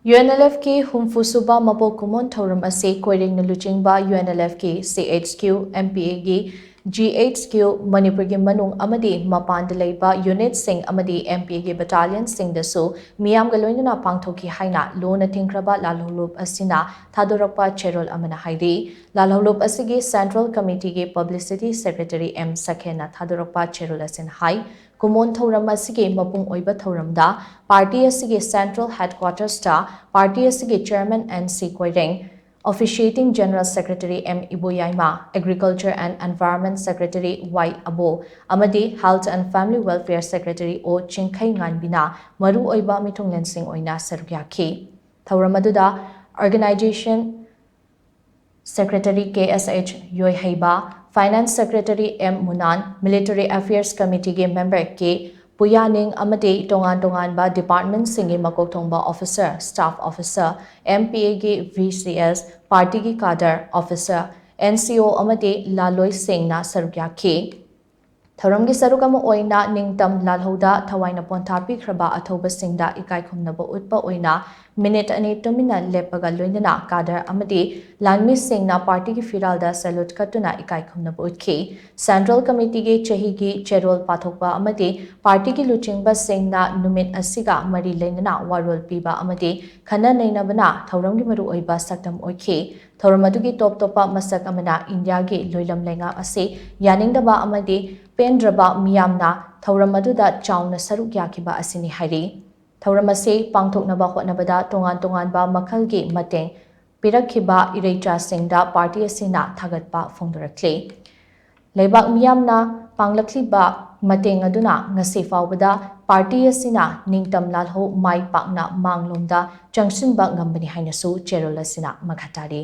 UNLF की humfu Suba Mapok Kumon thouram ase Koireng na Luchingba UNLF की CHQ MPA की GHQ Manipur की manung amadi mapanda leiba unit sing amadi MPA की Battalion sing dasu meeyam loinana Pangthokhi haina thingkhraba lalhoulup asina thadorakpa cherol amana hairi lalhoulup asigi Central Committee की Publicity Secretary M Sakhena thadorakpa cherol asin hai Kumon thouram asigi mapung oiba thouramda party asigi Central Headquarters ta party asigi Chairman NC Koireng Officiating General Secretary M Iboyaima Agriculture and Environment Secretary Y Abo amadi Health and Family Welfare Secretary O Chingkhai Nganbina maru oiba mithung lensing oina sarukyaki thouram aduda Organization Secretary KSH Yoihaiba Finance Secretary M Munan Military Affairs Committee के member के Puyaning amadi tongan ba department singi makok thongba officer staff officer MPA के VCS party की cadre officer NCO amadi laloi singna sarukya ke thouram gi saruk ama oina ningtam lalhouda thawaina ponthapi khraba athoba singda ikai khumnaba utpa oina minute ani tumina lepaga loinana kadar amadi lanmi singna party ki firalda salute katuna ikai khumnaba utki Central Committee ge chahi gi cherol pathokpa amadi party ki Luchingba singna numit asiga mari leinana warol piba amadi khana neinabana thouram gi maru oiba saktam oikhi thouram adugi top topa masak amana India gi loilam lenga ase yaningdaba amadi pendraba meeyamna thouram aduda chauna saruk yakiba asini hairi thouram ase pangthoknaba hotnabada tongan ba makhalgi mateng pirakhiba ireicha singda party asina thagatpa phongdorakle leibak meeyamna panglakliba mateng aduna ngasi fawbada party asina ningtam lalho mai pakna manglomda changsinba ngambani hainasu cherol asina makhatari